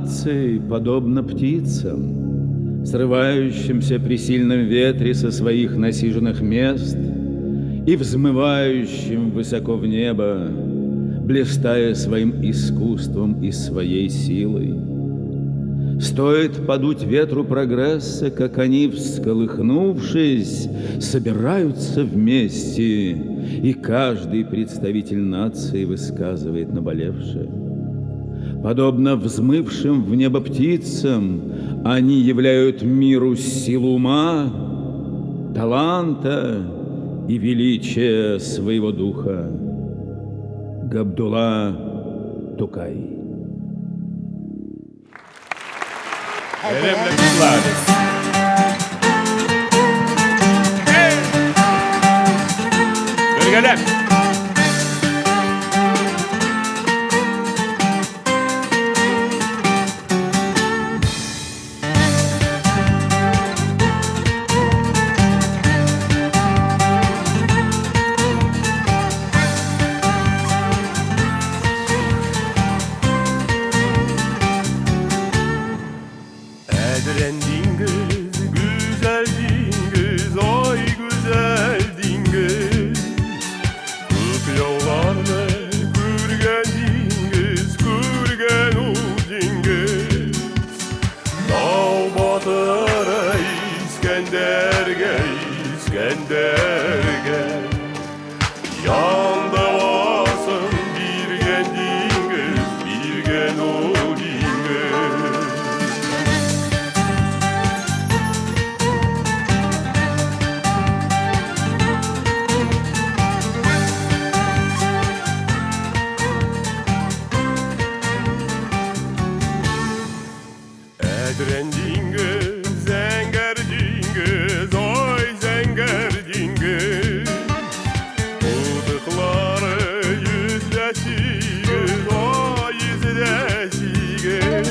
наций подобно птицам, срывающимся при сильном ветре со своих насиженных мест и взмывающим высоко в небо, блистая своим искусством и своей силой. Стоит подуть ветру прогресса, как они, всколыхнувшись, собираются вместе, и каждый представитель нации высказывает наболевшее. Подобно взмывшим в небо птицам, они являют миру силу ума, таланта и величия своего духа. Габдулла Тукай. Önemli kızlar. Bölgeler. Edrendiniz, güzeldiniz, oy güzeldiniz. Kırk yollarla kürgendiniz, kürgen udiniz. Dağ batıra İskenderge, İskenderge. Yanda varsın bir gendiniz, bir gen udiniz. Edrendiniz, zengerdiniz, oy zengerdiniz. Udıkları yüzleşiniz, oy yüzleşiniz.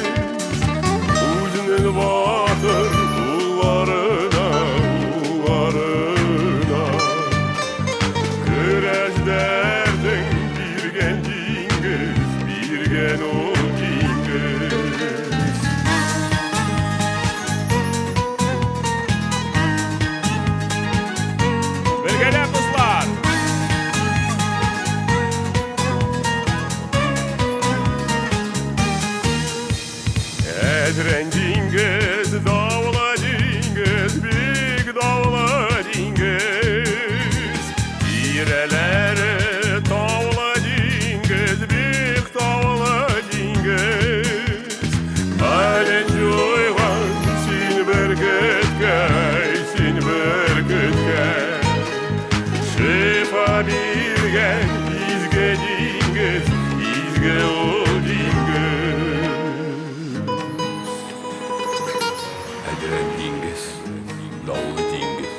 Uzun batır ullarına, ullarına. Kıraç derdin bir genciniz, bir gen udiniz. Bölgeler kızlar. Edrendiniz, dağladınız, büyük dağladınız. Direleri tavladınız, büyük tavladınız. Halen cuygan, sin berketkay, sin berketkay. Şifa birgen, izgediniz, izge oldiniz. Edrendiniz, dağladınız,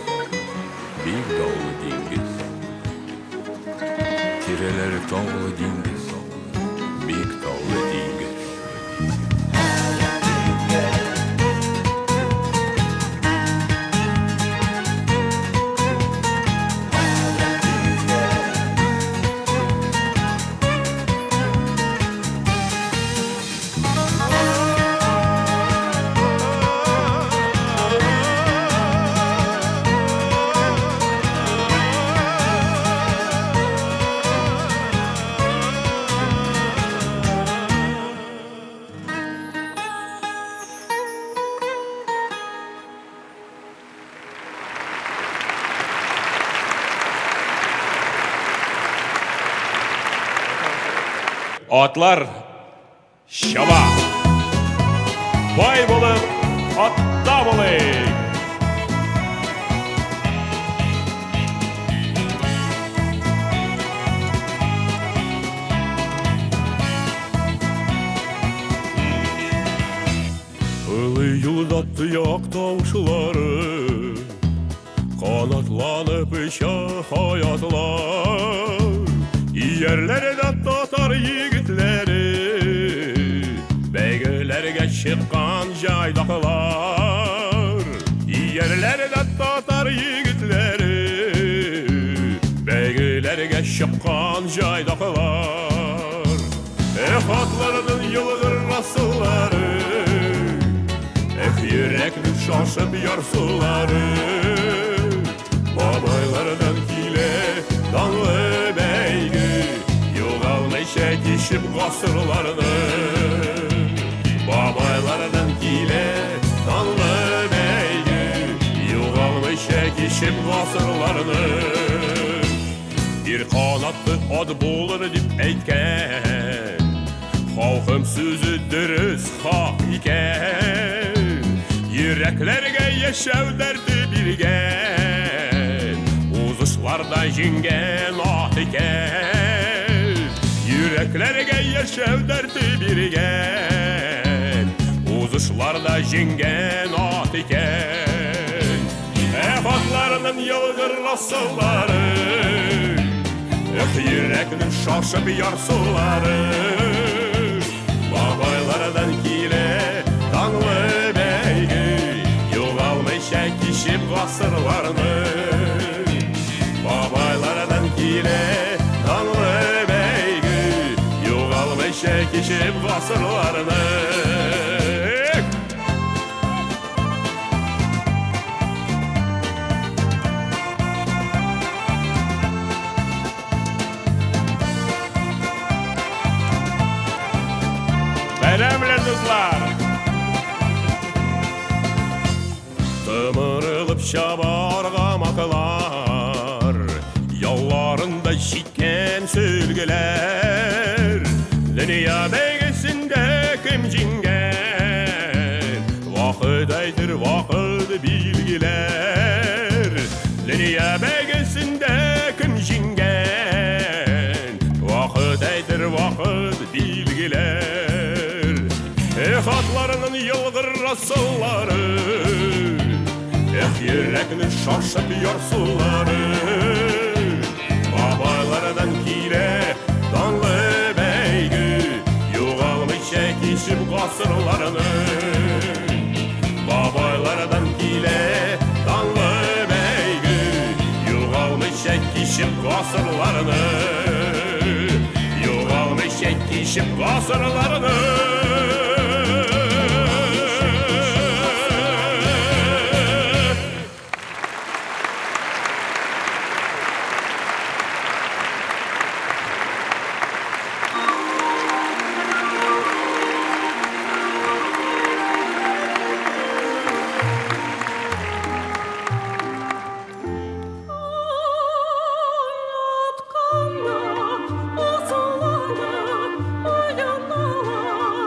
büyük dağladınız. Tireleri tavladınız, büyük tavladınız. Atlar şaba. Vay bulup atta bulayım. Ilı yıldattı yak tavşıları, kanatlanıp işe hayatlar. Yerlere de tatar yigitleri, beygülerge çıkan jaydaklar. Yerlere de tatar yigitleri, beygülerge çıkan jaydaklar. Atlarının yıldır nasılları, şaşıp yarsuları Babaylardan kile danlı beygü Yoğalmış çekişip kasırlarını Babaylardan kile danlı beygü Yoğalmış çekişip kasırlarını Bir kanatlı ad bulur dip eytken Halkım sözü dürüst hak iken Yüreklerge yaşav derdi birgen Uzuşlarda jingen at iken Yüreklerge yaşav derdi birgen Uzuşlarda jingen at iken Efatlarının yılgır rasılları Yüreknin şaşıp yarsuları Babaylardan kile danlı beygü Yoğalmış çekişip kasırlarını Babaylardan kile danlı beygü Yoğalmış çekişip kasırlarını Önemli dostlar. Tımırılıp şabargamaklar Yollarında şikken sürgüler Dünya belgesinde kim cingen Vakıt aydır vakıt bilgiler Dünya belgesinde kim cingen Vakıt aydır vakıt bilgiler Hatlarının yılgır rasılları Yüreknin şaşıp yarsuları Babaylardan kile danlı beygü Yoğalmış çekişip kasırlarını Babaylardan kile danlı beygü Yoğalmış çekişip kasırlarını Yoğalmış çekişip kasırlarını Uzunlarda, uyanlar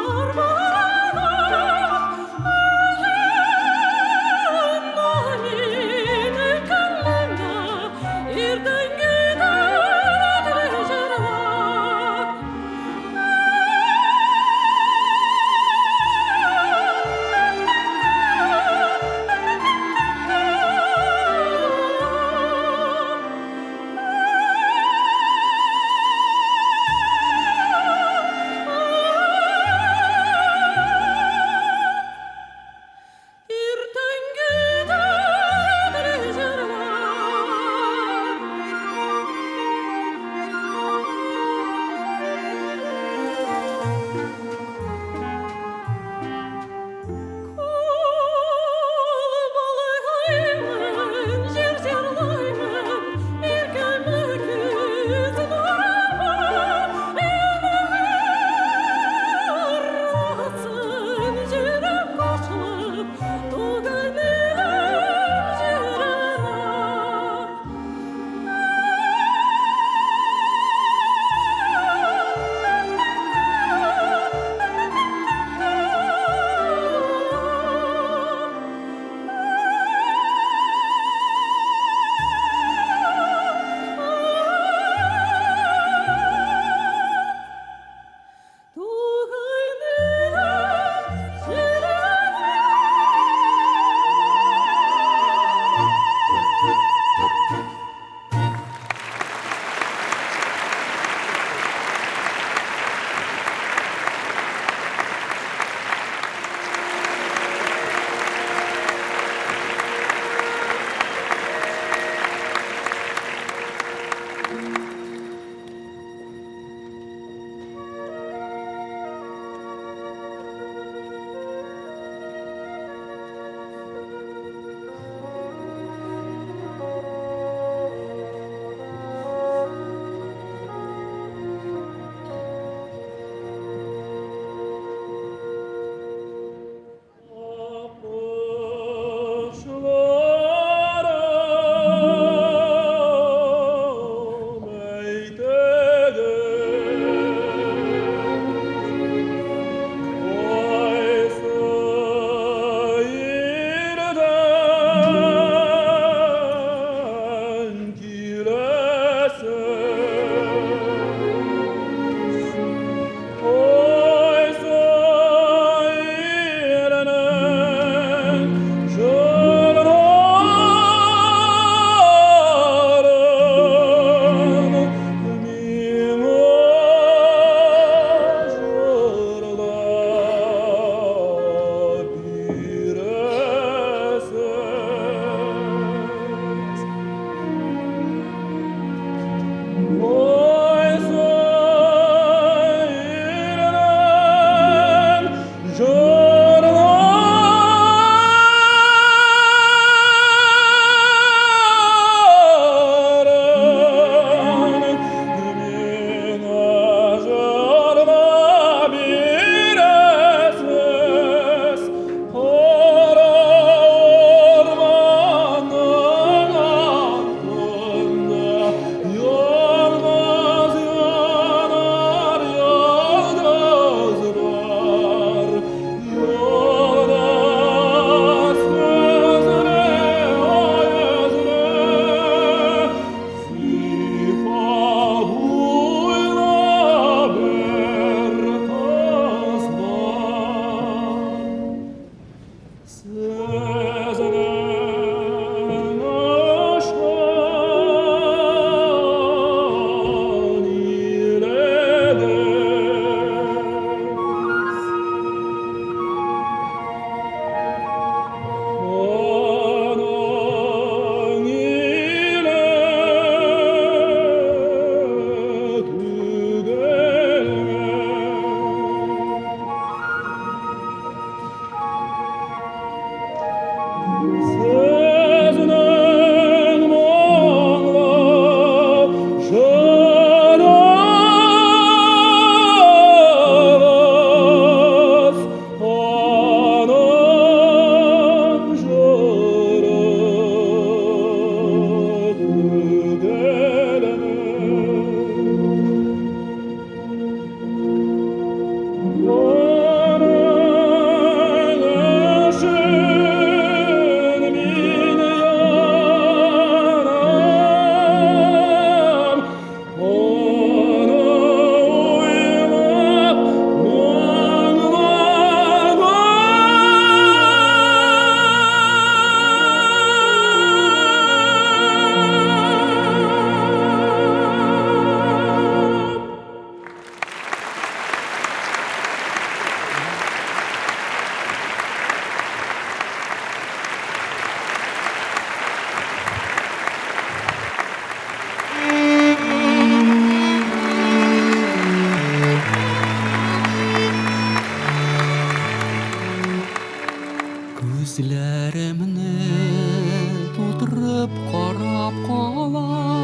Ötüp qarab qalan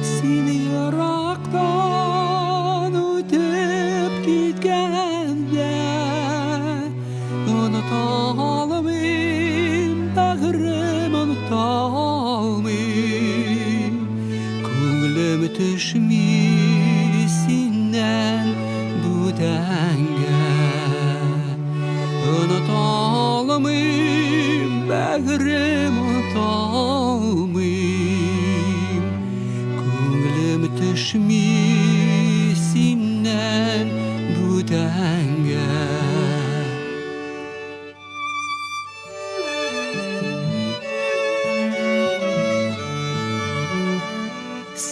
seni yıraktan ötüp gitgende unuta almayım bağrım unuta almayım Көңілім түшмей сенен бүтәнге Unuta almayım bağrım unuta almayım Көңілім түшмей сенен бүтәнге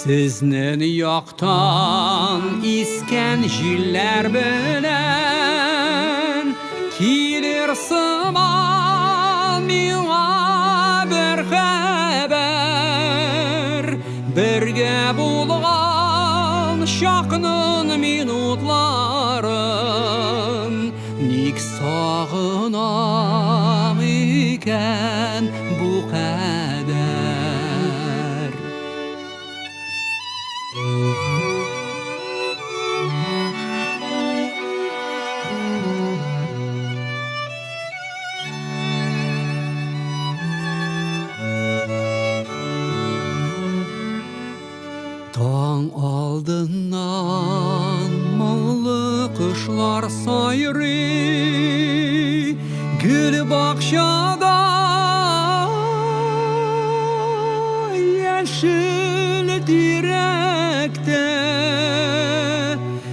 Siznin yoqdan isken jiller bilen Kilir sıman miğa bir haber Birge bulgan şaknın minutların Nik sağınam iken bu kadar Taң aldından muğlu kuşlar sayrı Gül bakşada yeşil direkte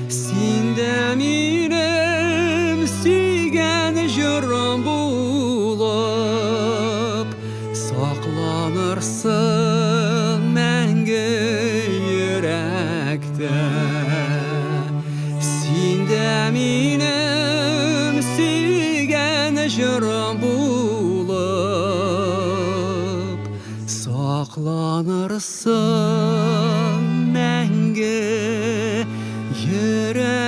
Sinde benim suygan jırım bulup Saklanırsın мәңгі yürekte Sinde benim suygan jırım bulup Saklanırsın мәңгі yürekte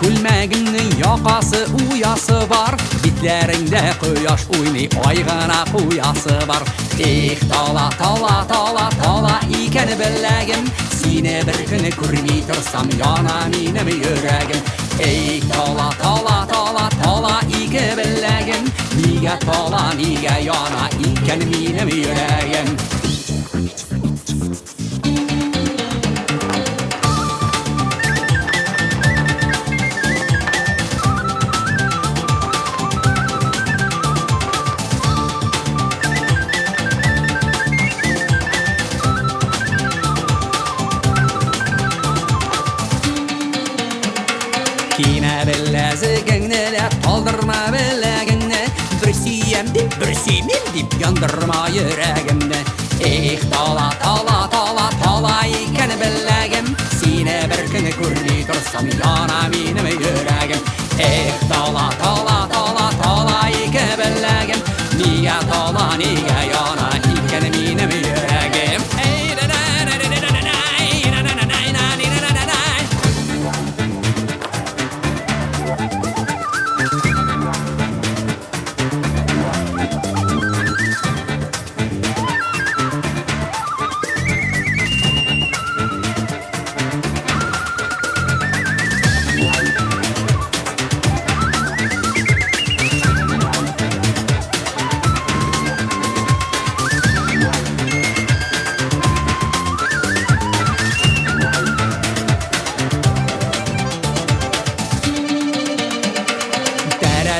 Күлмәгінің яқасы уясы бар Битләріңдә құяш уйный айғана қуясы бар Эх, тала, тала, тала, тала икән беләгем Сине бір күні күрмей тұрсам яна минем йөрәгем Эх, тала, тала, тала, тала ике беләгем Нигә тала, нигә яна икән минем йөрәгем Kime bellezigini de kaldırma belegini Bir siyem dip, bir simim dip yandırma yüreğimde Eh, tala, tala, tala, tala iken belegim Sine bir günü kurni dursam yana minim yüreğim Eh, tala, tala, tala, tala iken belegim Niye tala, niye yana iken minim yüreğim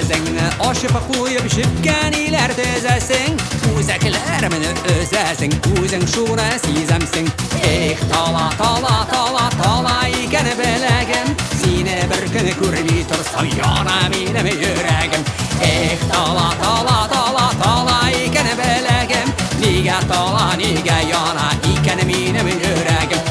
Özəzingni aşıp qoyub şipkənilər düzəsin Özəklərmini özəsin, özün şura sizəmsin tala, tala, tala, tala ikən beləgim Seni bir gün görmey tursam yana benim yüreğim tala, tala, tala, tala ikən beləgim Nigə tala, nigə yana ikən benim yüreğim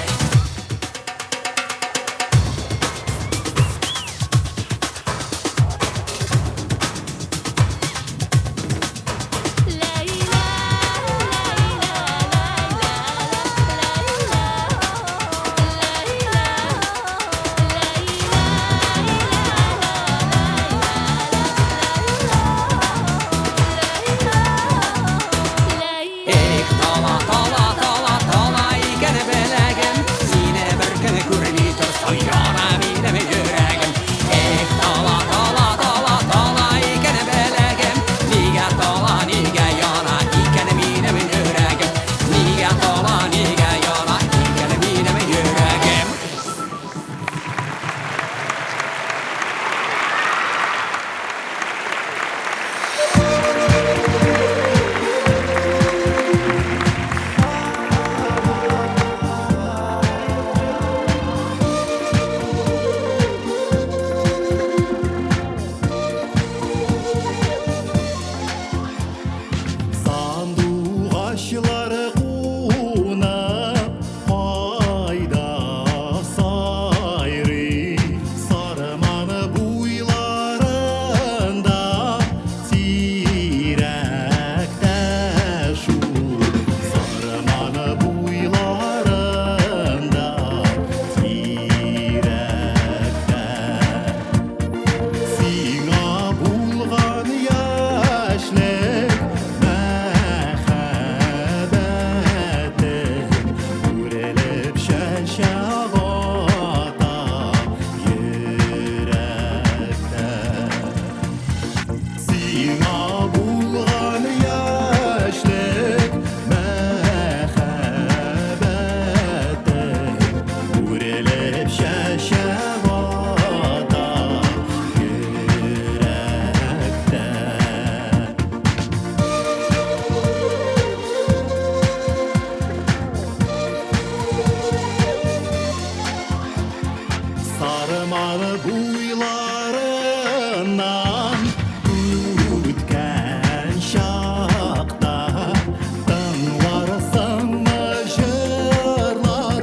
Sarımalı buylarından ütken şakta Dınlarsın mı jırlar,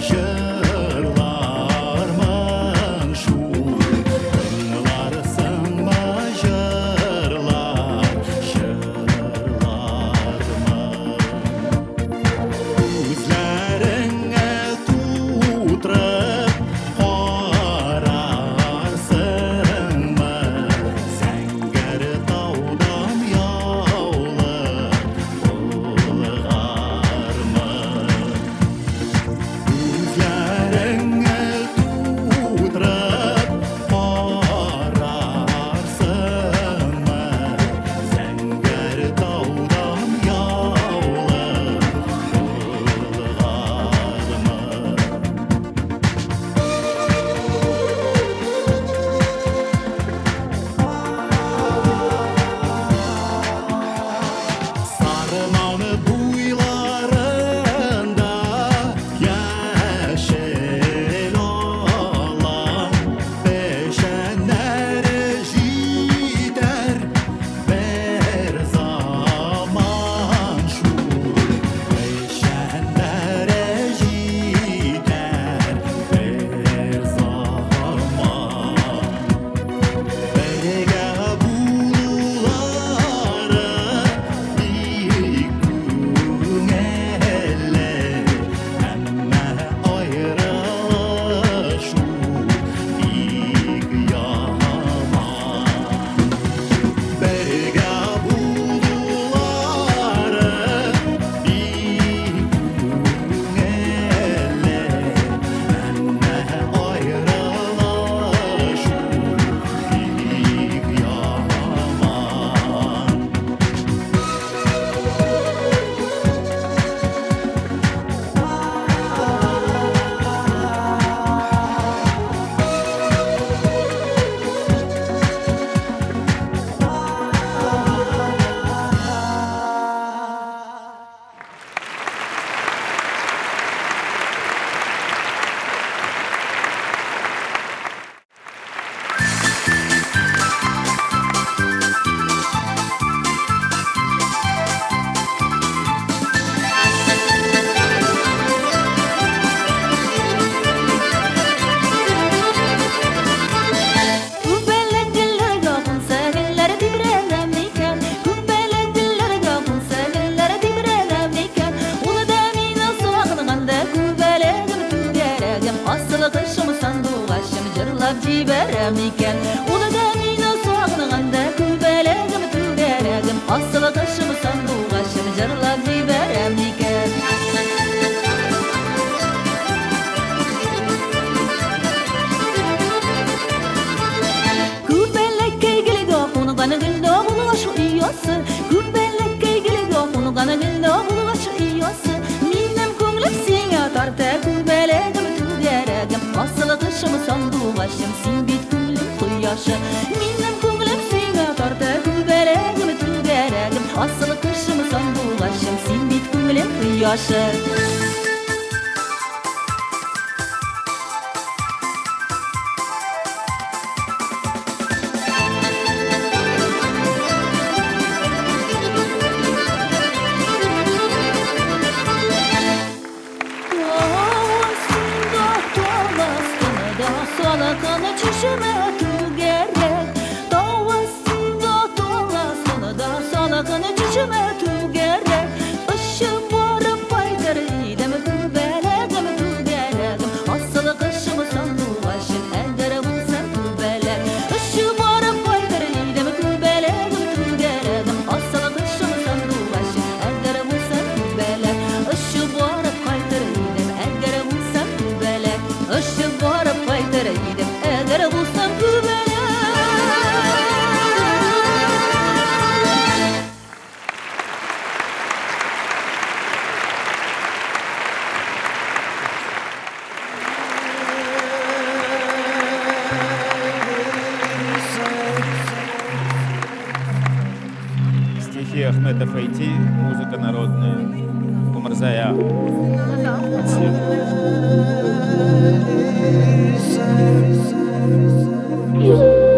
jırlar manşur Dınlarsın mı jırlar, jırlar Üzlerine tutrıp Ararsın жырлап жиберем екен. Оны да мені сағынғанда көбелегім түгерегім, асылы қышым сандуғашым жырлап жиберем екен. Көбелек келеді қонған гүлді бұлғашы ұясы, көбелек келеді қонған гүлді бұлғашы ұясы. Менің көңілім сеңе тарта көбелегім түгерегім, асылы қышым сандуғашым сен бет көңілім құяшы. Менің көңілім сеңе тарта көбелегім түгерегім, асылы қышым сандуғашым сен бет көңілім құяшы. Салақаны чешіме түгерек, тауасында толасыны да салақаны чешіме түгерек. Ұшы барып айтыр идім көбелегім түгерегім, асылы қышымы сандуғашым әгір болсам көбелек. Ұшы барып айтыр идім көбелегім түгерегім, асылы қышымы сандуғашым әгір болсам көбелек. Ұшы барып айтыр идім әгір болсам көбелек. Ұшы барып айтыр идім әгір болсам көбелек. Стихи Ахмета Файти, музыка народная. Умарзая. Yeah.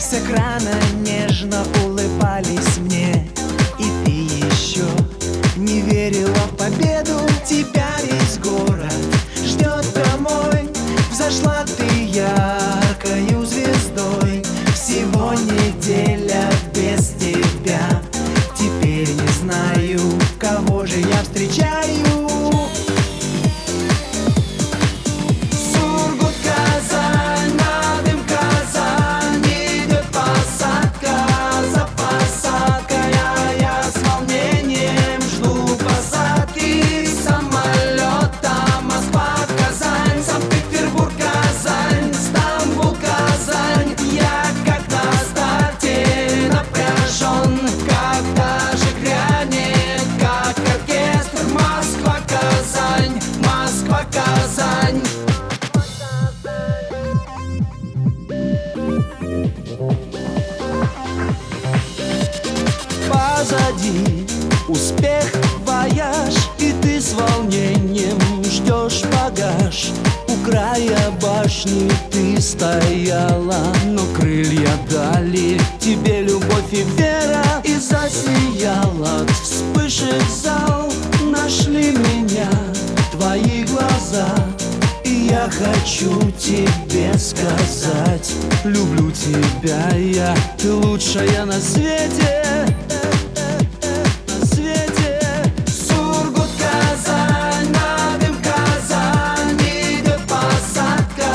С экрана нежно улыбались мне. И ты еще не верила в победу. Тебя весь город ждет домой. Взошла ты яркою звездой. Всего неделя без тебя. Теперь не знаю, кого же я встречаю. Сургут, Казань, Надым, Казань. Идет посадка за посадкой, а я с волнением жду посадки самолета. Москва, Казань, Санкт-Петербург, Казань, Стамбул, Казань. Я как на старте напряжен, когда же грянет, как оркестр. Москва, Казань, Москва, Казань. Позади успех, вояж, и ты с волнением ждешь багаж. У края башни ты стояла, но крылья дали тебе любовь и вера. И засиял от вспышек зал. Нашли меня твои глаза. И я хочу тебе сказать: люблю тебя я, ты лучшая на свете. На свете. Сургут, Казань, Надым, Казань. Идет посадка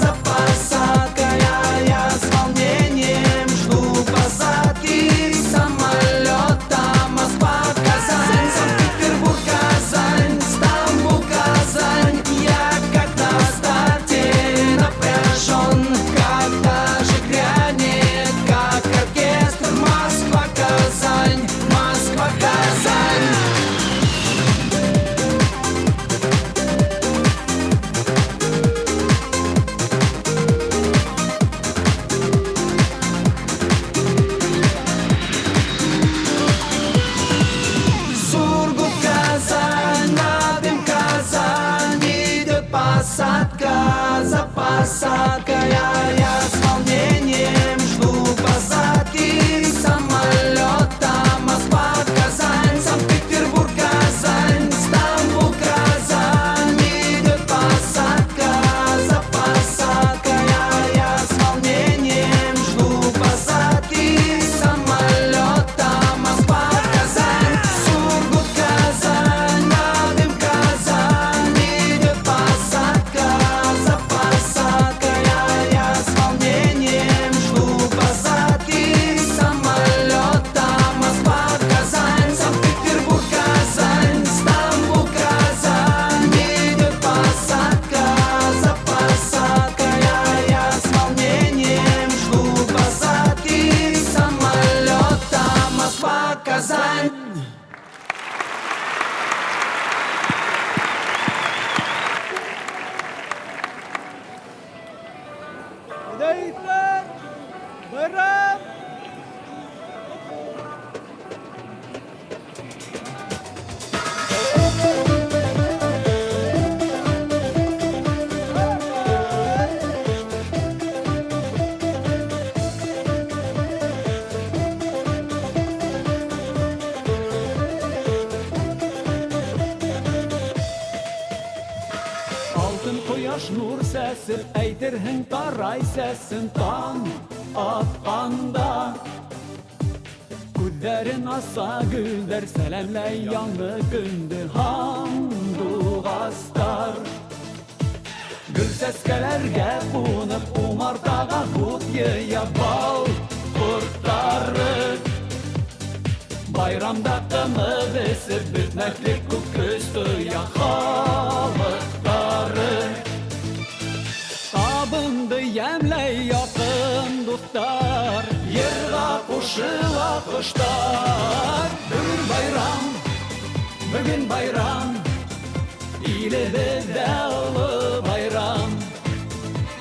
за посадкой, а я с волнением жду посадки самолета. Москва, Казань, Санкт-Петербург, Казань, Стамбул, Казань. Я как на старте напряжен, когда же грянет, как оркестр. Москва, Казань, Москва, Казань. Сургут, Казань, Надым, Казань. Идет посадка за посадкой, а я с волнением жду посадки самолета. Москва, Казань, Санкт-Петербург, Казань, Стамбул, Казань. Идет посадка за посадкой, а я с волнением жду посадки самолета. Москва, Казань. Сургут, Казань, Надым, Казань. Идет посадка за посадкой, а я с волнением жду посадки самолета. Москва, Казань, Санкт-Петербург, Казань, Стамбул, Казань. Идет посадка за посадкой, а я с волнением жду посадки самолета. Москва, Казань. Алтын кояш нур сәсеп, әйтерһең тарай сәсен таң атқанда. Күҙҙәрен аса гөлдәр, сәләмләй яңы көндө һандуғастар. Гөл сәскәләргә ҡунып, умартаға һут йыя бал ҡорттары. Байрамда ҡымыҙ эсеп, бөтмәҫлек күк көс тоя халыҡтары. Табынды йәмләй яҡын дуҫтар, йырға ҡушыла ҡоштар. Бөгөн байрам, бөгөн байрам, илебеҙҙә оло байрам.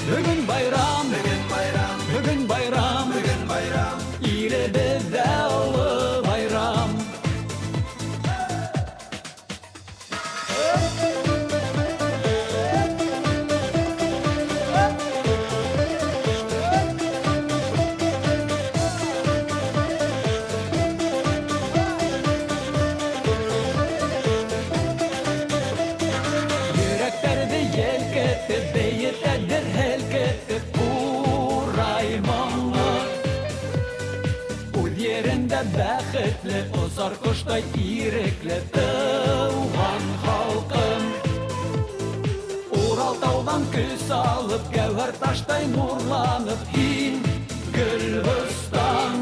Бөгөн байрам, бөгөн байрам, бөгөн байрам, бөгөн байрам, илебеҙҙә оло байрам. бәхетле, озар коштай ирекле туган халкым. Урал таудан көз алып, гәүһәр таштай нурланып, һин Гөлбостан.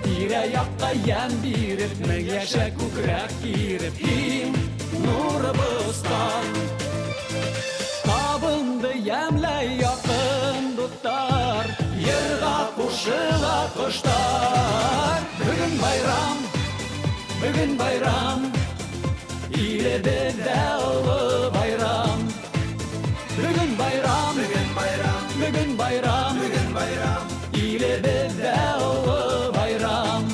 Тирә-якка ян биреп, мең яшә күкрәк киреп, һин Нурбостан. Табынды ямләй якын дуттар, йырга кушыла коштар. Бүген байрам, илебездә олы байрам. Бүген байрам, илебездә олы байрам.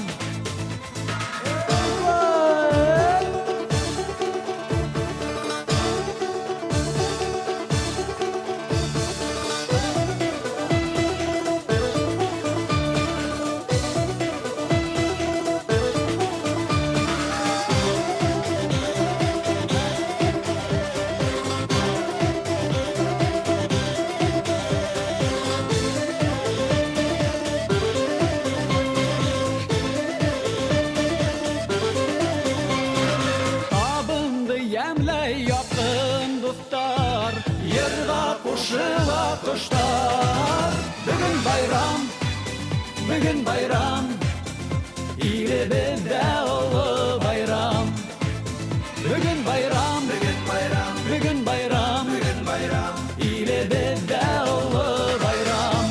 Якын дуттар, йырга кушыла коштар. Бүген байрам, илебездә олы байрам. Бүген байрам, илебездә олы байрам.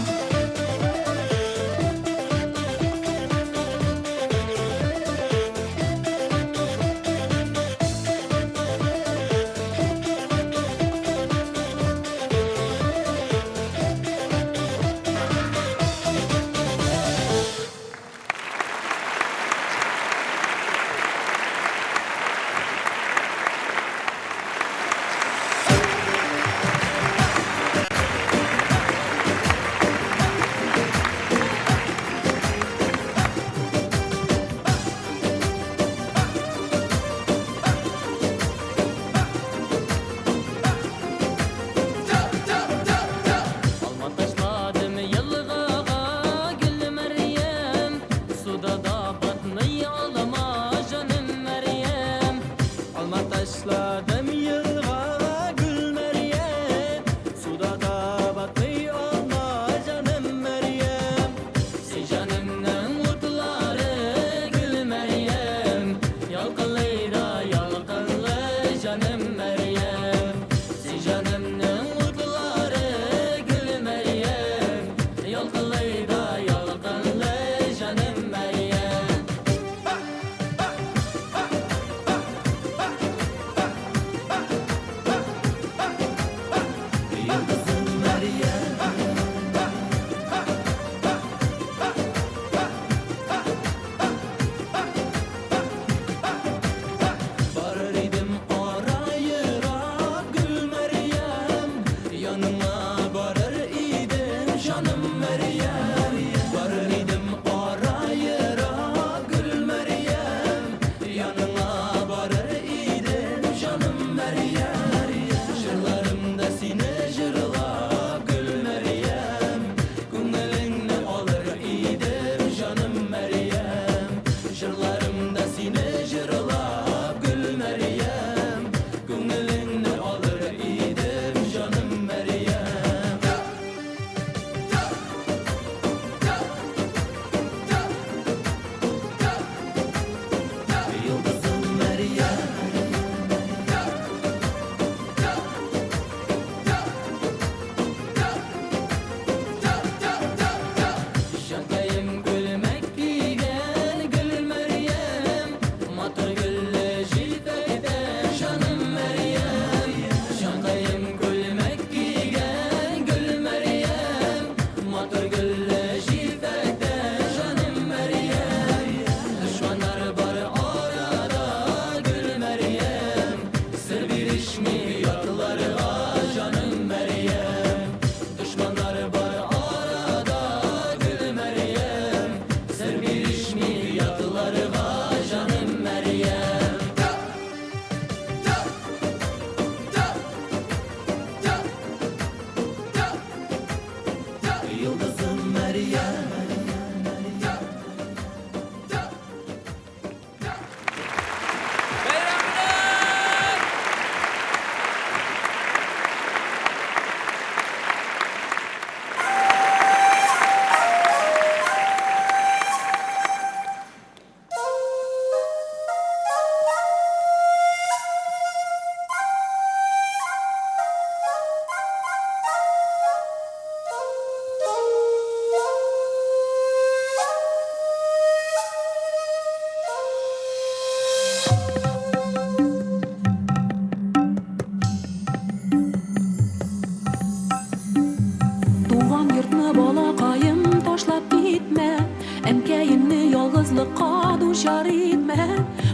Тынычлыкка дучар итмә,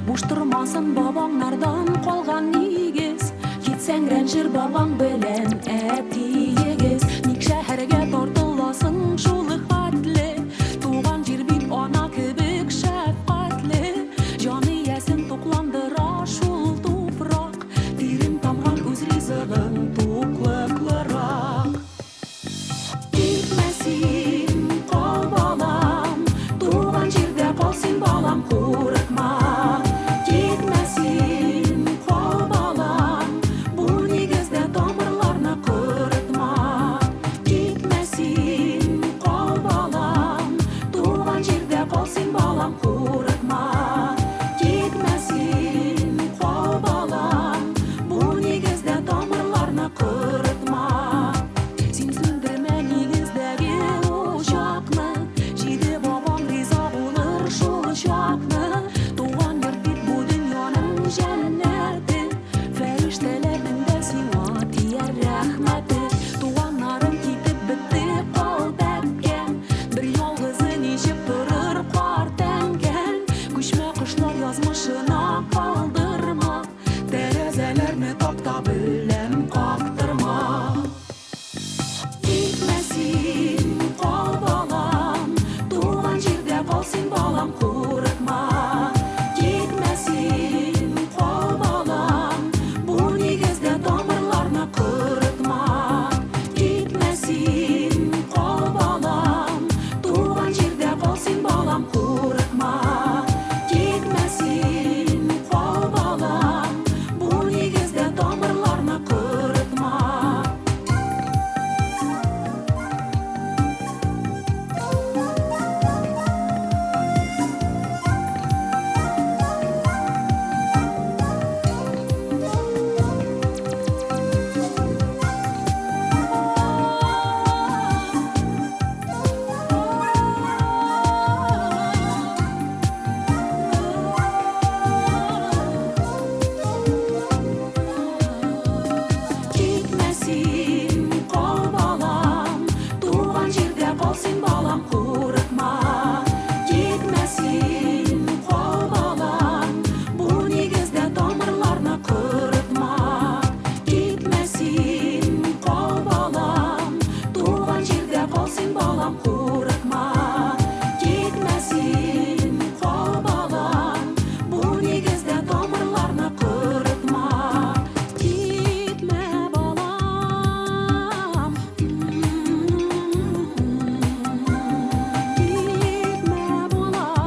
буш тормасын бабаңнардан калган нигез. Китсәң рәнҗер бабаң белән әтиегез. Ник шәһәргә тартыласың шул хәтле? Туган җир бит ана кебек шәфкатьле. Җан иясен тукландыра шул туфрак. Тирен тамган үз ризыгың туклыклырак. Китмәсин кал балам, туган җирдә кал син балам, курыкма. Китмәсин кал балам, бу нигездә тамырларны кырытма. Китмәсин кал балам, туган җирдә кал син балам, курыкма. Китмәсин кал балам, бу нигездә тамырларны кырытма. Син сүндермә нигездәге учакны, җиде бабаң риза булыр шул чакны. Туган йорт бит бу дөньяның җәннәте, фәрештәләрнең дә сиңа тияр рәхмәте. Туганнарың китеп бетте кал бәткән, бер ялгызы ничек торыр карт әнгән. Күчмә кошлар язмышына калдырма, тәрәзәләрне такта белән кактырма. Китмәсин кал балам, туган җирдә кал син балам, курыкма. Китмәсин кал балам, бу нигездә тамырларны кырытма. Китмәсин кал балам, туган җирдә кал син балам, курыкма. Китмәсин кал балам, бу нигездә тамырларны кырытма. Китмәсин кал балам, туган җирдә кал син балам, курыкма. Китмәсин кал балам, бу нигездә тамырларны кырытма. Китмәсин кал балам, туган җирдә кал син балам, курыкма. Китмәсин кал балам, бу нигездә тамырларны кырытма. Китмә балам, китмә балам.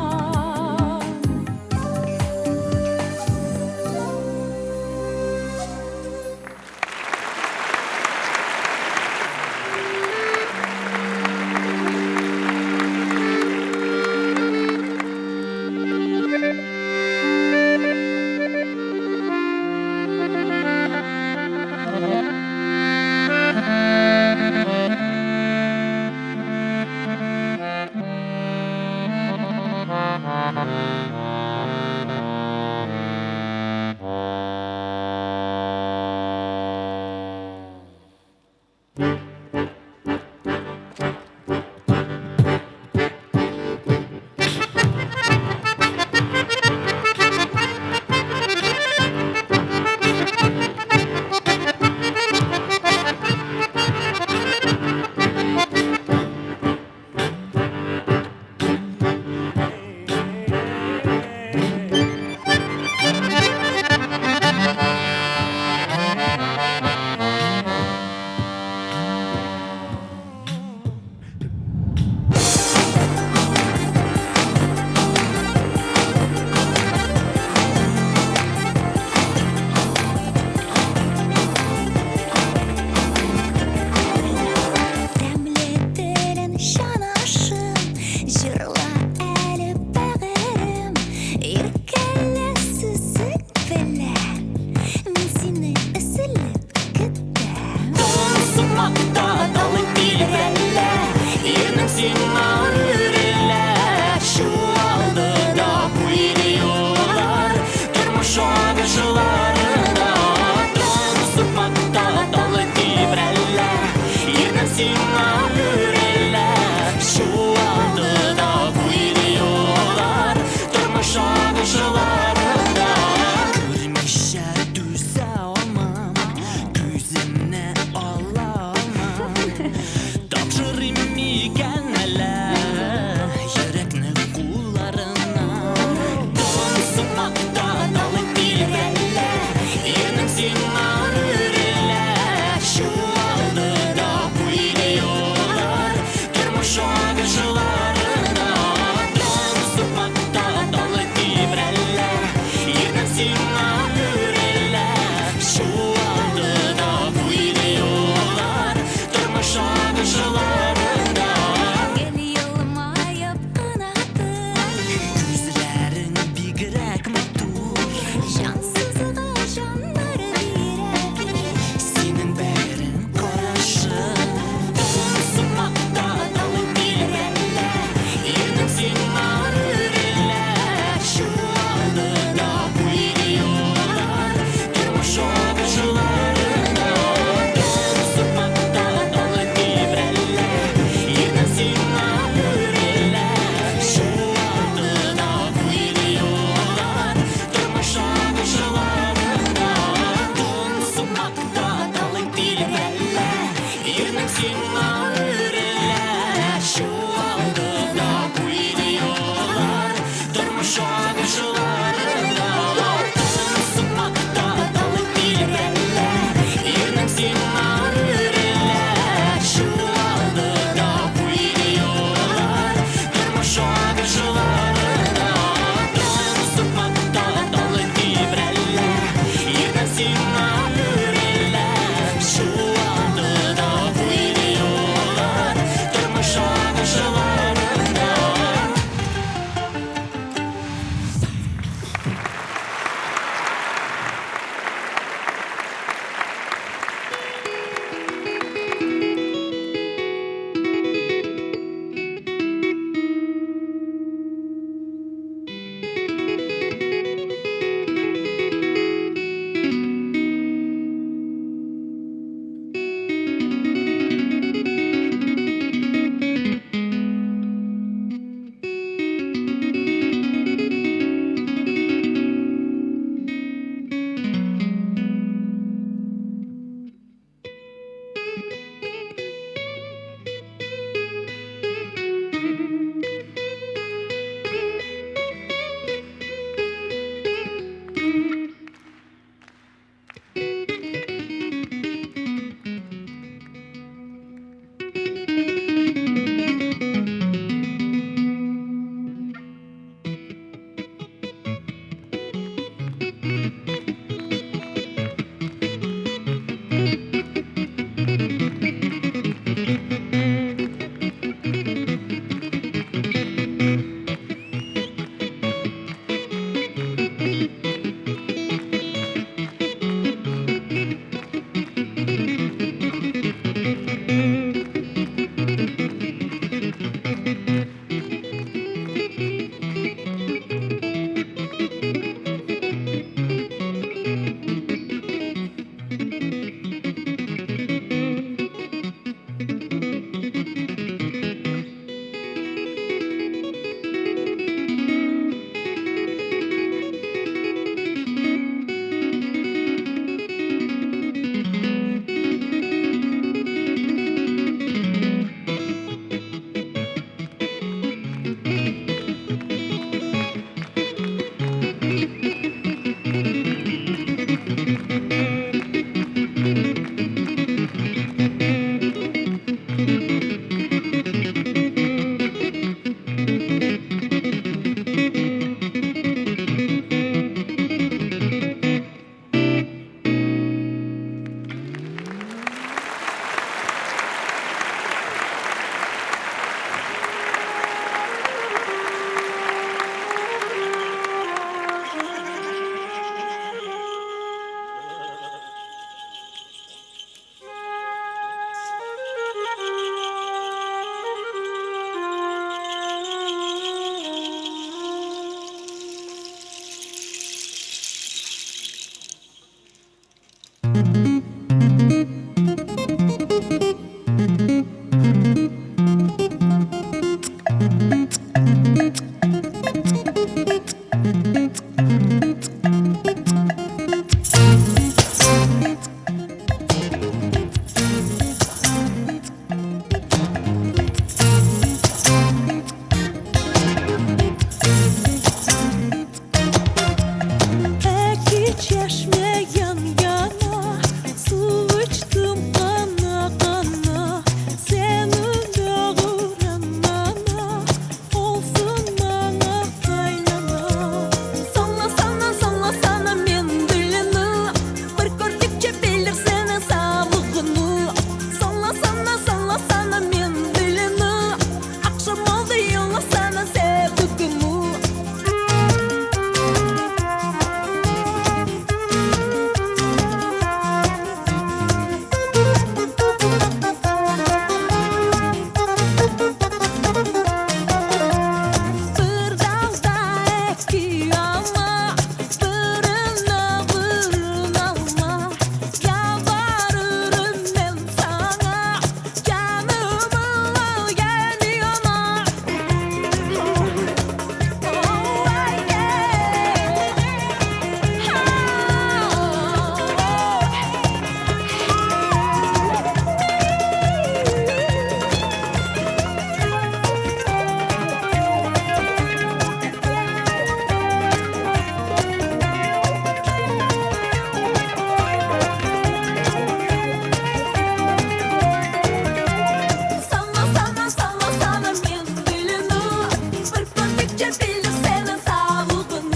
Türkçe bilirsene sağlığını.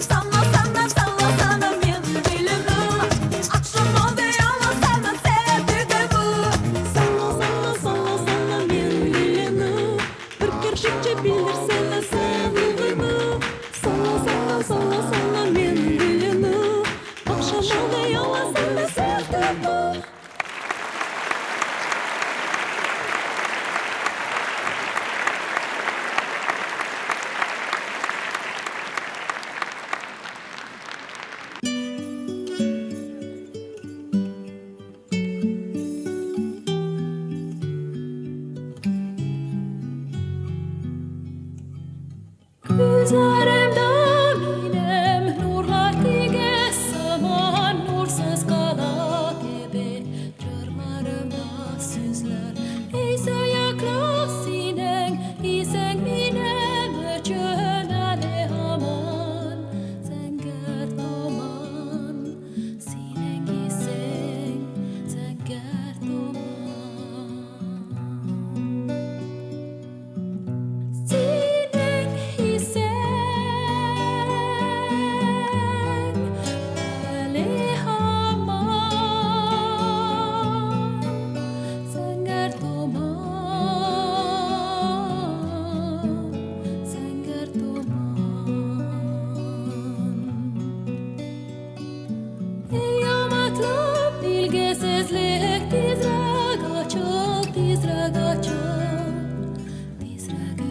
Sana sana sana sana men bilini. Akşam oldu yana sana sevdiğimi. Sana sana sana sana men bilini. Bir kerşikçe bilirsene sağlığını. Sana sana sana sana men bilini. Akşam oldu yana sana sevdiğimi. Üzeremde minem nurlar tige saman nursuz kala gibi çırlarımda süzler ise yakla sinen isen minem öçön ale aman sen gert oman sinen gisen sen gert oman Sinen isen ale aman sen gert oman sen gert oman Ey amatlım bilgisizlik tizrek açıl tizrek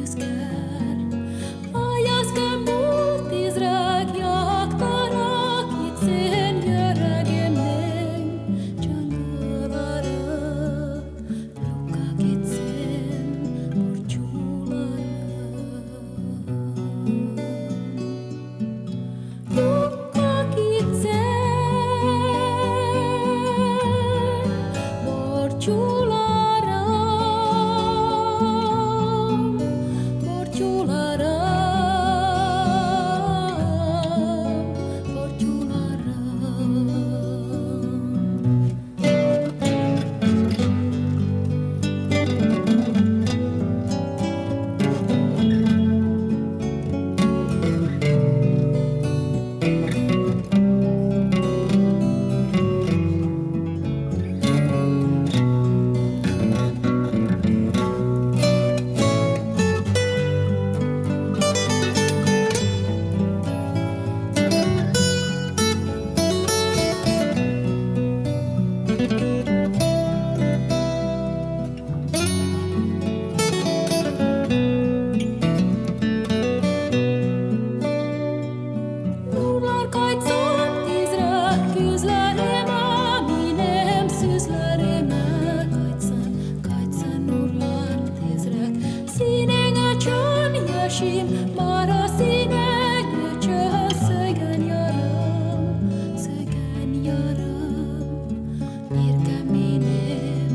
üzger Ayaz bu tizrek yaktarak gitsin yüreğimden Çangıları yokka gitsin burçuları Yokka gitsin Nurlar kaytsın tizrek yüzlerime minem süzlerime kaytsın nurlar tizrek Sinen açın yaşayım mara sinen açın sögen yarım Birgen benim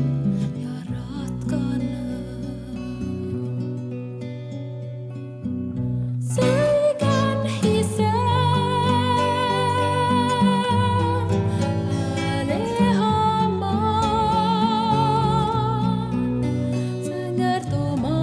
yaratkanım Sögen isen ale aman sen gert oman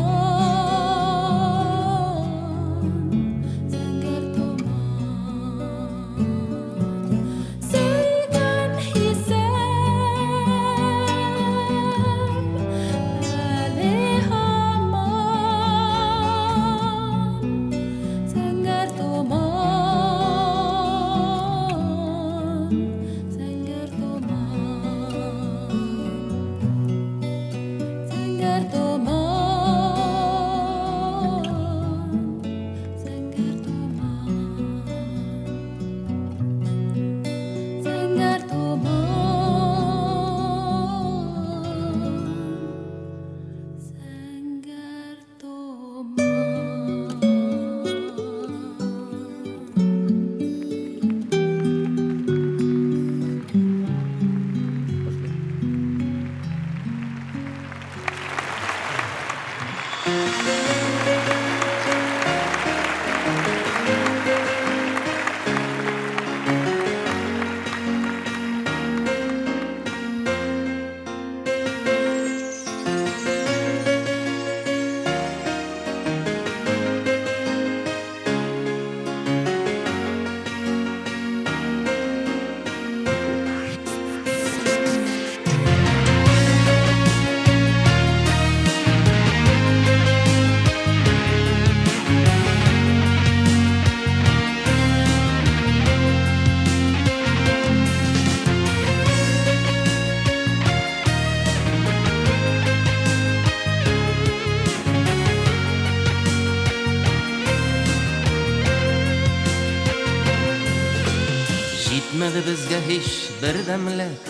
Җитмәде безгә һич бер дәмлек,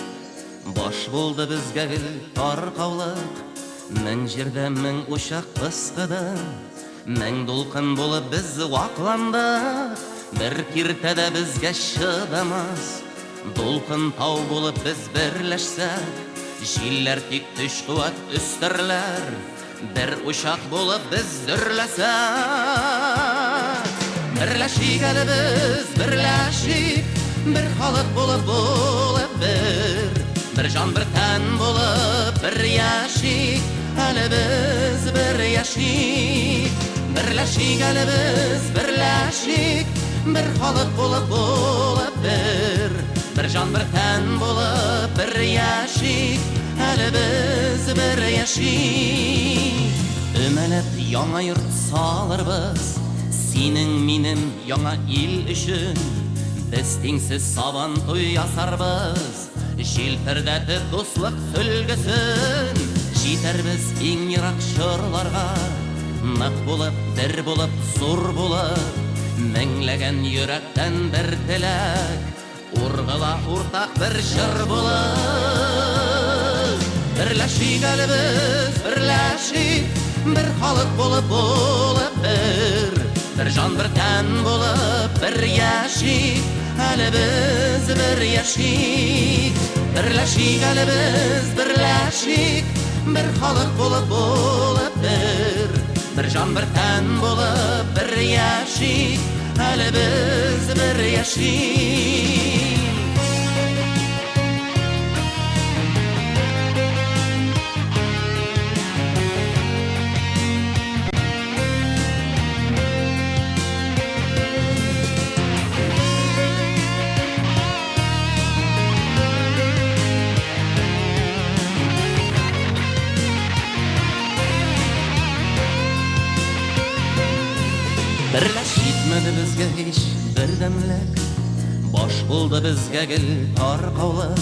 баш булды безгә гел таркаулык. Мең җирдә мең учак пыскыды, мең дулкын булып без вакландык. Бер киртәдә безгә чыдамас, дулкын тау булып без берләшсәк. Җилләр тик көч куәт өстәрләр, бер учак булып без дөрләсәк. Берләшик әле без, берләшик, бер халык булып бер җан бер тән булып бер яшик. Әле без бер яшик, берләшик әле без, берләшик, бер халык булып бер җан бер тән булып бер яшик. Әле без бер яшик. Өмәләп яңа йорт салырбыз, синең минем яңа ил өчен. Без тиңсез сабан туй ясарбыз, җилпердәтеп дуслык сөлгесен. Җитәрбез иң ерак чорларга, нык булып, бер булып, зур булып. Меңләгән йөрәктән бер теләк, ургыла уртак бер җыр булып. Берләшик әле без, берләшик, бер халык булып бер җан бер тән булып бер яшик. Әле без бер яшик, берләшик әле без, берләшик, бер халык булып бер җан бер тән булып бер яшик. Әле без бер яшик. Җитмәде безгә һич бер дәмлек, баш булды безгә гел таркаулык.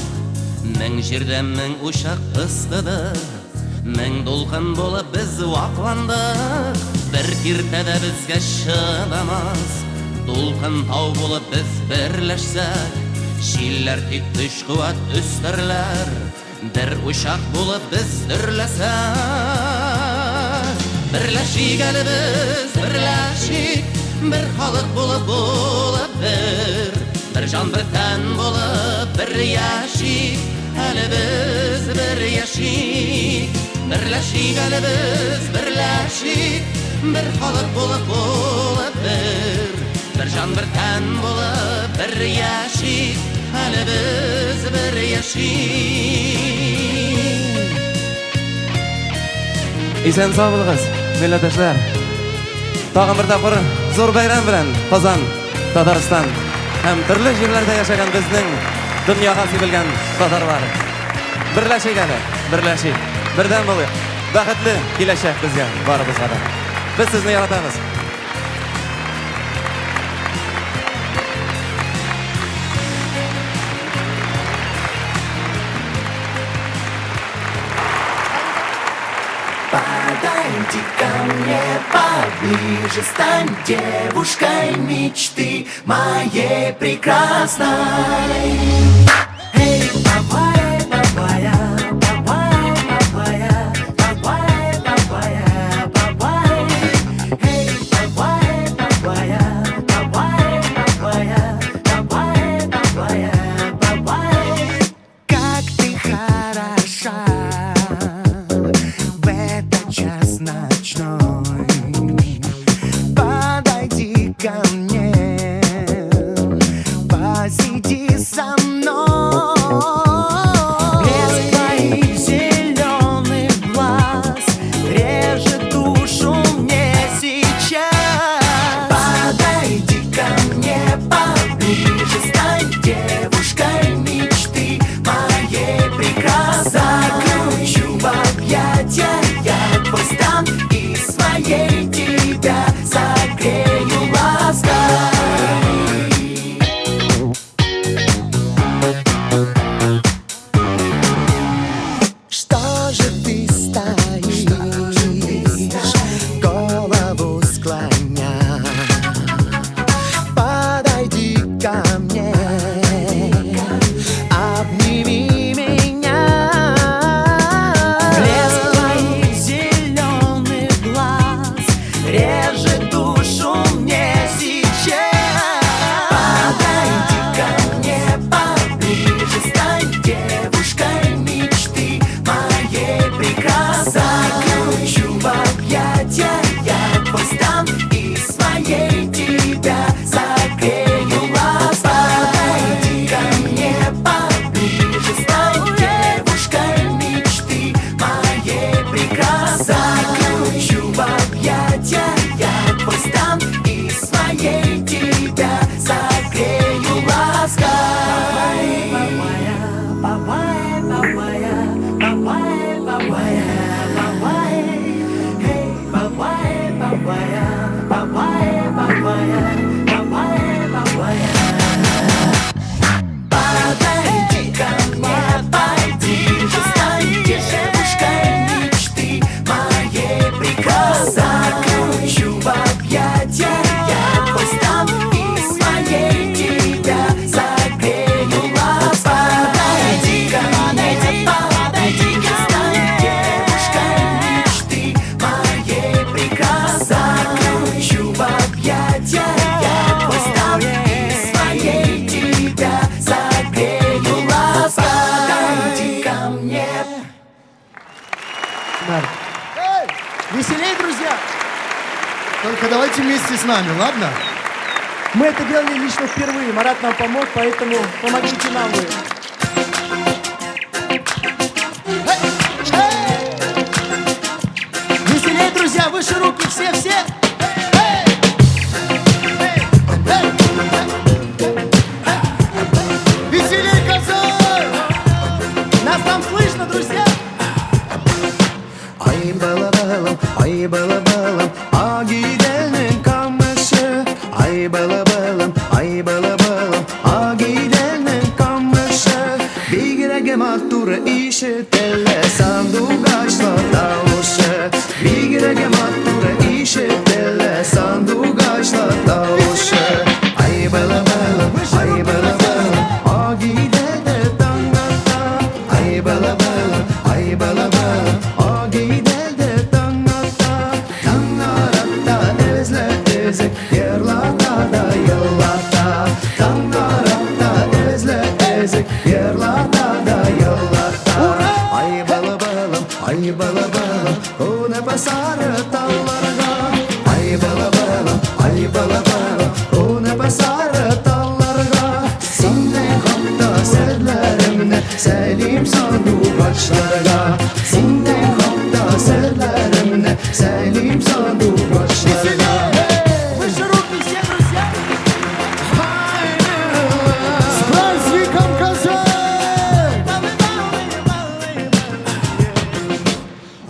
Мең җирдә мең учак пыскыды, мең дулкын булып без вакландык. Бер киртәдә безгә чыдамас, дулкын тау булып без берләшсәк. Җилләр тик көч куәт өстәрләр, бер учак булып без дөрләсәк. Берләшик әле без, берләшик, бер халык булып бер җан бер тән булып бер яшик. Әле без бер яшик, берләшик әле без, берләшик, бер халык булып бер җан бер тән булып бер яшик. Әле без бер яшик. Исән сау булыгыз, милләттәшләр. Тагын бер тапкыр зур бәйрәм белән Казан, Татарстан һәм төрле җирләрдә яшәгән безнең дөньяга сибелгән татарлар. Берләшик әле, берләшик. Бердәм булыйк. Бәхетле киләчәк безгә барыбызга да. Без сезне яратабыз. Подойди ко мне поближе, стань девушкой мечты моей прекрасной. Эй, папая, папая, папая, папая, папая, папая, папая. Эй, папая, папая, папая, папая, папая, папая, папая. Как ты хороша в этот час ночной. Подойди ко мне, посиди со мной. Блеск твоих зеленых глаз режет душу мне сейчас. Подойди ко мне поближе, стань девушкой мечты моей прекрасной. Заключу в объятия я твой стан и своей тебя согрею лаской. Только давайте вместе с нами, ладно? Мы это делали лично впервые. Марат нам помог, поэтому помогите нам вы. Веселей, друзья, выше руки, все-все! Веселей, козой! Нас там слышно, друзья? Ay bala balım, a gidenin kamışı. Ay bala balım, a gidenin kamışı. Bir girege mattura işitelle sandugaçla tavuşu. Bir girege mattura işitelle sandugaçla tavuşu. Ay bala balım, a gidene dangata. Ay bala balım, a gidene dangata. Tangarata ezle ezek yerlata da yıllata. Tangarata ezle ezek yerlata da yıllata. Ay bala balım, o ne basarı tallarga. Ay bala balım, o ne basarı tallarga. Sinden kapta serlerimle selim sandugaçlarga. Sinden kapta serlerimle selim sandugaçlarga. Выше руки все, друзья! С праздником, козой!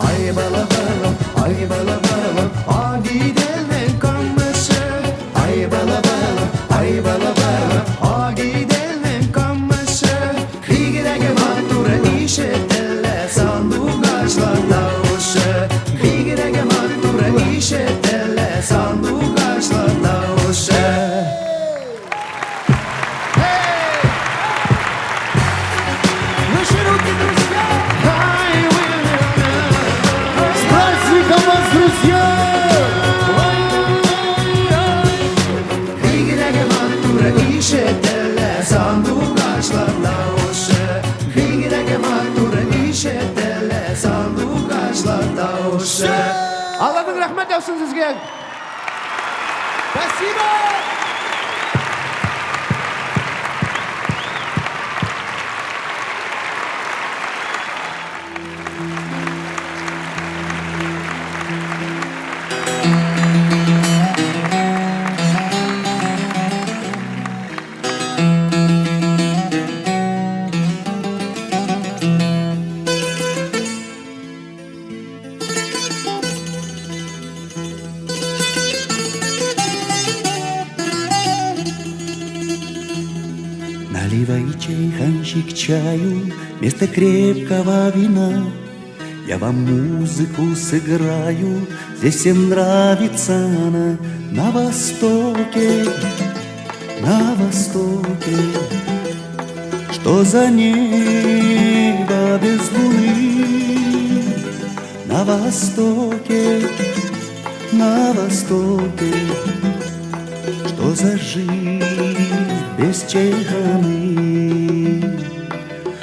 Ay bala balım, a gidenin kamışı. Ay bala balım, a gidenin kamışı. Bir girege matura işitelle sandugaçla tavuşu. Bir girege matura işitelle sandugaçla tavuşu. Выше руки, друзья! С праздником вас, друзья! Bir girege matura işitelle sandugaçla tavuşu. Bir girege matura işitelle sandugaçla tavuşu. Allah'ın rahmet olsun sizge. Спасибо! Наливай чайханчик чаю вместо крепкого вина. Я вам музыку сыграю, здесь всем нравится она. На востоке, что за небо без луны. На востоке, что за жизнь без чайханы,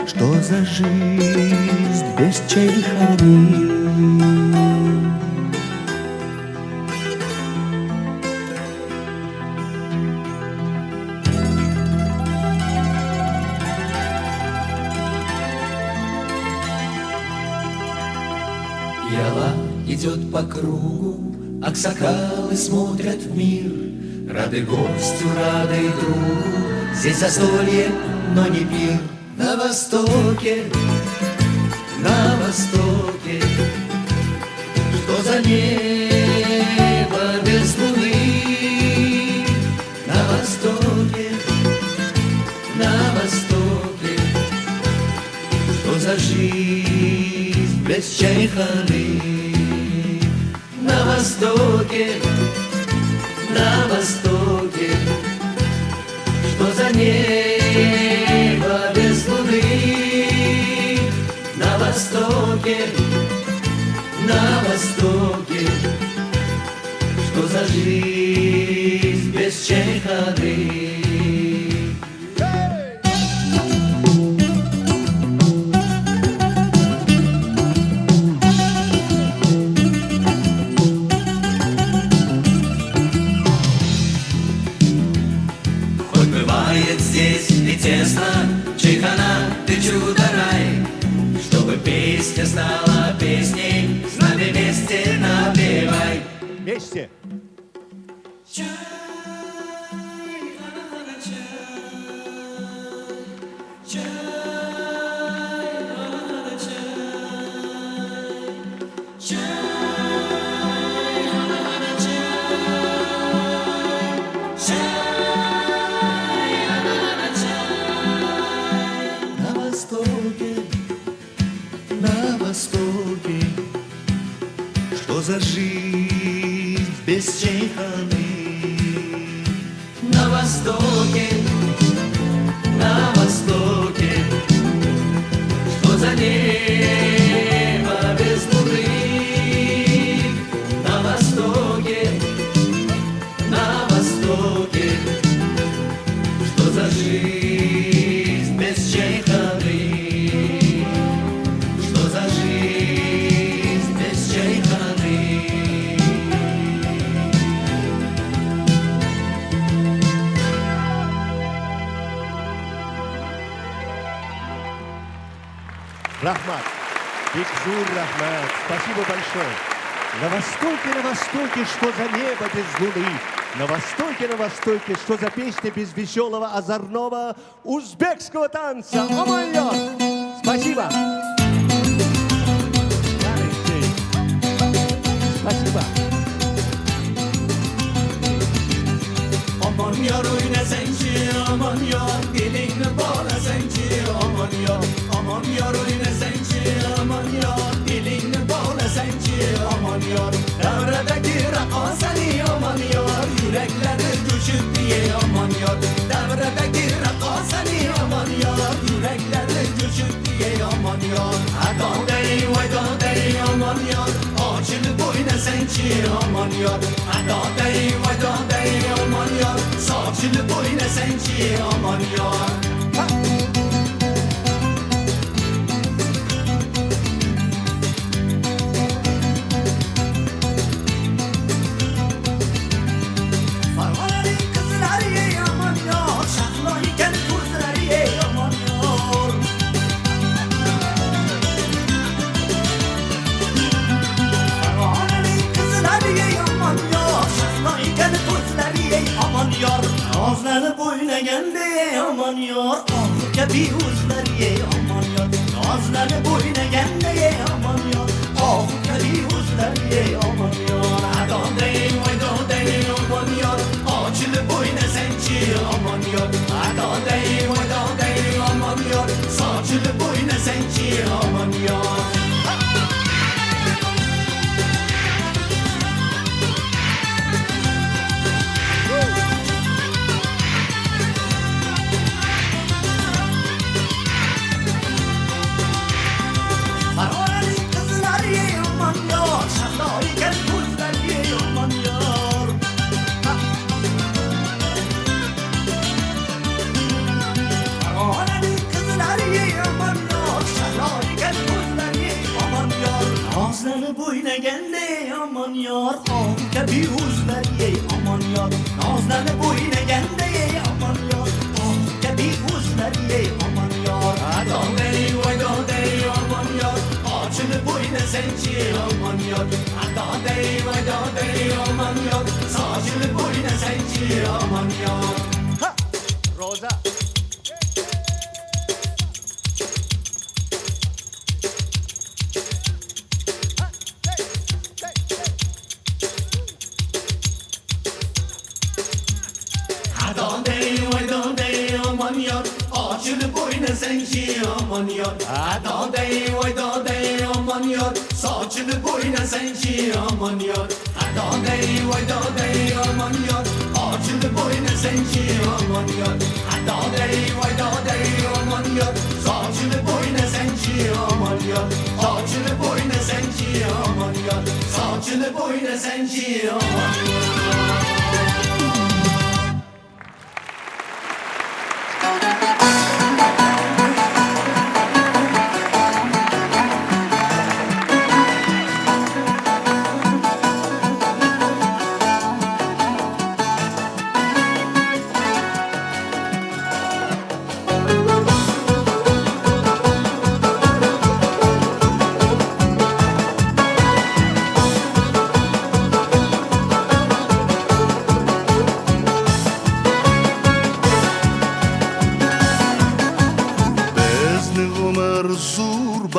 что за жизнь без чайханы. Пьяла идет по кругу, аксакалы смотрят в мир. Рады гостю, рады другу, здесь застолье, но не пир. На востоке, что за небо без луны. На востоке, что за жизнь без чайханы. На востоке, что за небо без луны. На востоке, что за жизнь без чайханы. естественно, чайхана, ты чудо рай. Чтобы песня стала песней, с нами вместе напевай. Вместе. На востоке, что за жизнь без чайханы? На востоке, что за небо без луны? На востоке, что за жизнь без чайханы? Рахмат. Бикзур Рахмат. Спасибо большое. На востоке, что за небо без луны. На востоке, что за песня без веселого, озорного узбекского танца. О-май-ё! Спасибо. Спасибо. Aman yar oynasanchi, aman yar dilingni bog'lasanchi, aman yar oynasanchi, aman yar dilingni bog'lasanchi, aman yar davradagi raqosani, aman yar yuraklari jo'shib diye, aman yar davradagi raqosani, aman yar yuraklari jo'shib diye, aman yar adoday vadoday, aman yar ochilib o'ynasanchi, aman yar adoday vadoday, aman yar sochilib o'ynasanchi, aman yar. Farg'onaning qizlari ey aman yor, shahlo ekan ko'zlari ey aman yor. Farg'onaning qizlari ey aman yor, shahlo ekan ko'zlari ey aman yor. Nozlanib o'ynaganda ey aman yor, oxir kabi o'zlari ey aman yor. Nozlanib o'ynaganda ey aman yor, oxir kabi o'zlari ey aman yor. Adoday voydoday aman yor, ochilib o'ynasanchi aman yor. Adoday voydoday aman yor, sochilib o'ynasanchi aman yor. Farg'onaning qizlari ey aman yor, shahlo ekan ko'zlari ey aman yor. Farg'onaning qizlari ey aman yor, shahlo ekan ko'zlari ey aman yor. Nozlanib o'ynaganda ey aman yor, oxir kabi o'zlari ey aman yor. Nozlanib o'ynaganda ey aman yor, oxir kabi o'zlari ey aman yor. Adoday voydoday aman yor, ochilib o'ynasanchi aman yor. Adoday voydoday aman yor, sochilib o'ynasanchi aman yor. Roza. Adoday voydoday aman yor, ochilib o'ynasanchi aman yor. Adoday voydoday aman yor, sochilib o'ynasanchi aman yor. Adoday voydoday aman yor, ochilib o'ynasanchi aman yor. Adoday voydoday aman yor, sochilib o'ynasanchi aman yor. Sochilib o'ynasanchi aman yor, sochilib o'ynasanchi aman yor.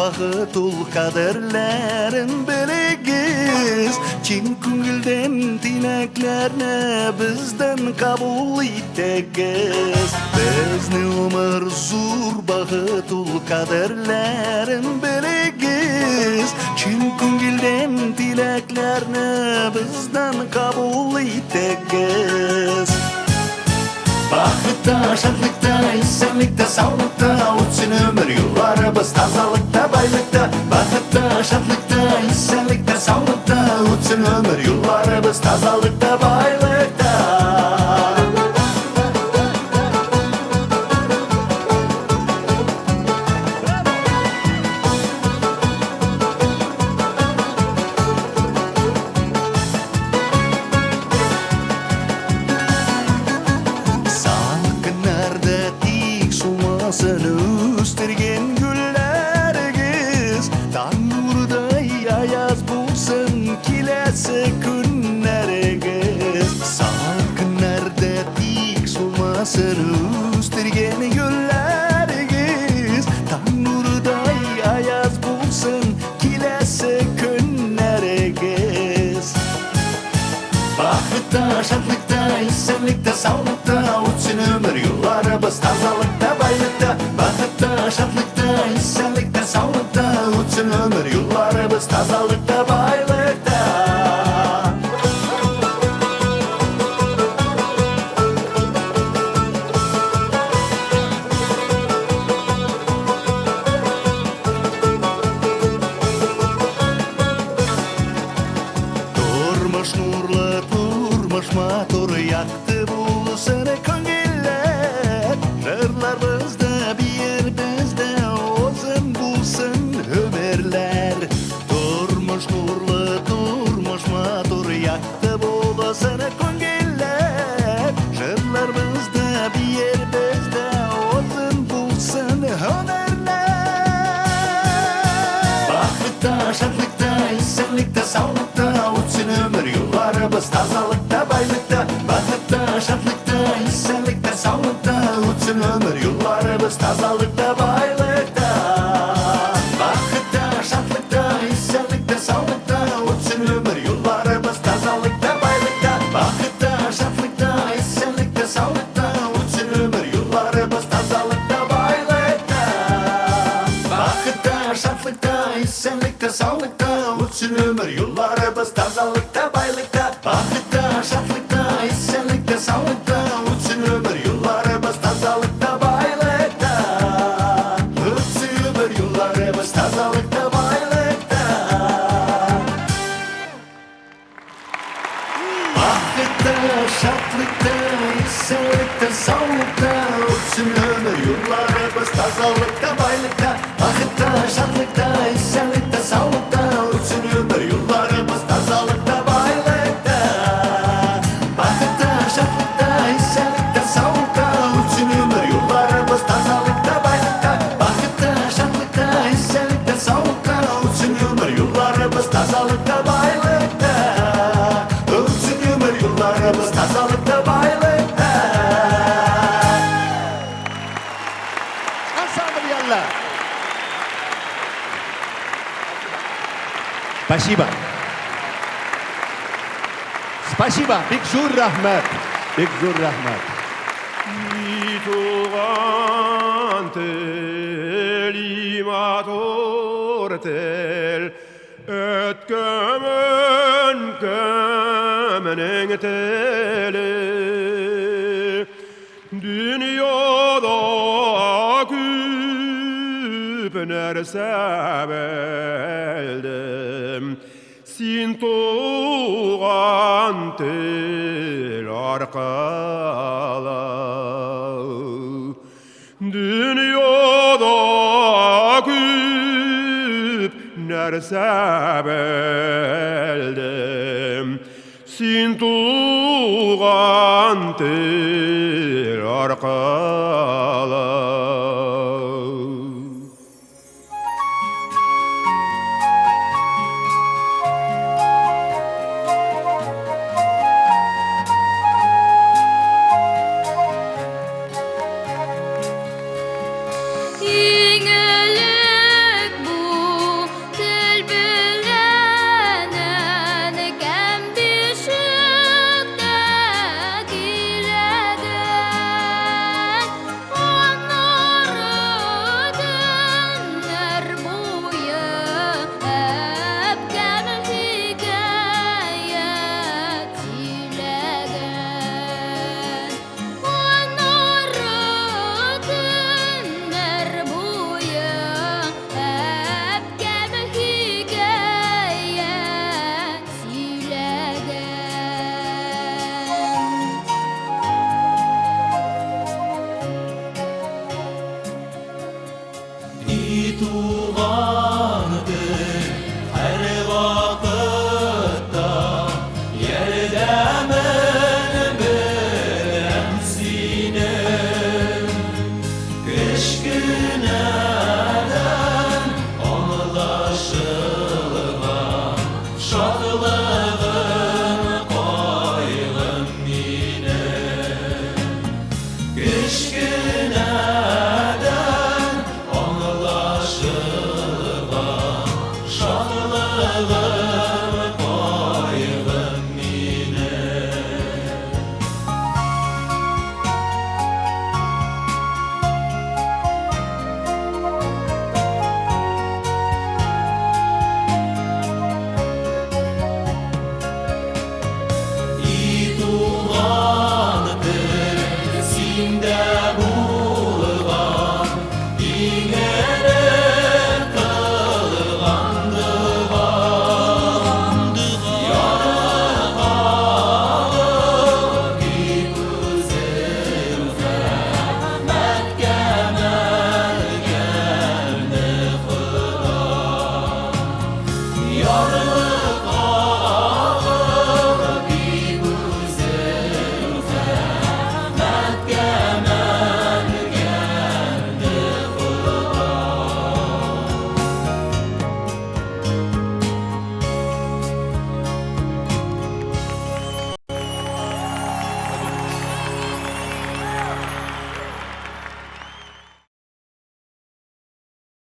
Бақытул қадірлерін білігіз Чин күңілден тілеклеріне бізден қабыл етегіз Бізді өмір зур бақытул қадірлерін білігіз Чин күңілден тілеклеріне бізден қабыл етегіз Бақытта, шатлықта, исәнлікта, саулықта Өтсін өмір юлларыбыз тазалықта, байлықта Бақытта, шатлықта, исәнлікта, саулықта Өтсін өмір юлларыбыз тазалықта, байлықта Өстерген гүлләргіз Таң нұрдай аяз болсын келесі күннәргіз Салқынарда тик сумасын өстерген гүлләргіз Таң нұрдай аяз болсын келесі күннәргіз Бақытта, шатлықта, исәнлікта, саулықта Өтсін өмір юлларыбыз тазалықта, байлықта Бақытта, шатлықта, исәнлікта, саулықта Өтсін өмір юлларыбыз тазалықта, байлықта Тұрмыш нұрлы, тұрмыш матур Яқты болсын көңілер Жырларымызды бер бізді Озын болсын өмірлер Тұрмыш нұрлы, тұрмыш матур Яқты болсын көңілер Жырларымызды бер бізді Озын болсын өмірлер Бақытта, шатлықта, исәнлікта, саулықта Өтсін өмір юлларыбыз тазалықта, байлықта Бақытта, шатлықта, исәнлікта, саулықта Өтсін өмір юлларыбыз тазалықта, байлықта Бақытта, шатлықта, исәнлікта, саулықта Өтсін өмір юлларыбыз тазалықта, байлықта Бақытта, шатлықта, исәнлікта, саулықта Өтсін өмір юлларыбыз тазалықта, байлықта Бақытта, шатлықта, исәнлікта, саулықта Өтсін өмір юлларыбыз тазалықта, байлықта Бақытта, шатлықта, исәнлікта, саулықта Өтсін өмір юлларыбыз тазалықта, байлықта Өтсін өмір юлларыбыз тазалықта, байлықта Бақытта, шатлықта, исәнлікта, саулықта Өтсін өмір юлларыбыз тазалықта, байлықта Бақытта, шатлықта, исәнлікта, саулықта Өтсін өмір юлларыбыз тазалықта, байлықта Бақытта, шатлықта, исәнлікта, саулықта Өтсін өмір юлларыбыз тазалықта, байлықта Бақытта, шатлықта, исәнлікта, саулықта Өтсін өмір юлларыбыз тазалықта, байлықта Өтсін өмір юлларыбыз тазалықта, байлықта Ансамбль ялла Спасибо. Спасибо. Бекзур рахмат. Бекзур рахмат. Туған тел, иматор тел, өткөмін көмінің телі. Дүнияда көп нәрсе білдім, сен туған тел арқалы. Дүнияда көп нәрсе білдім, сен туған тел арқалы.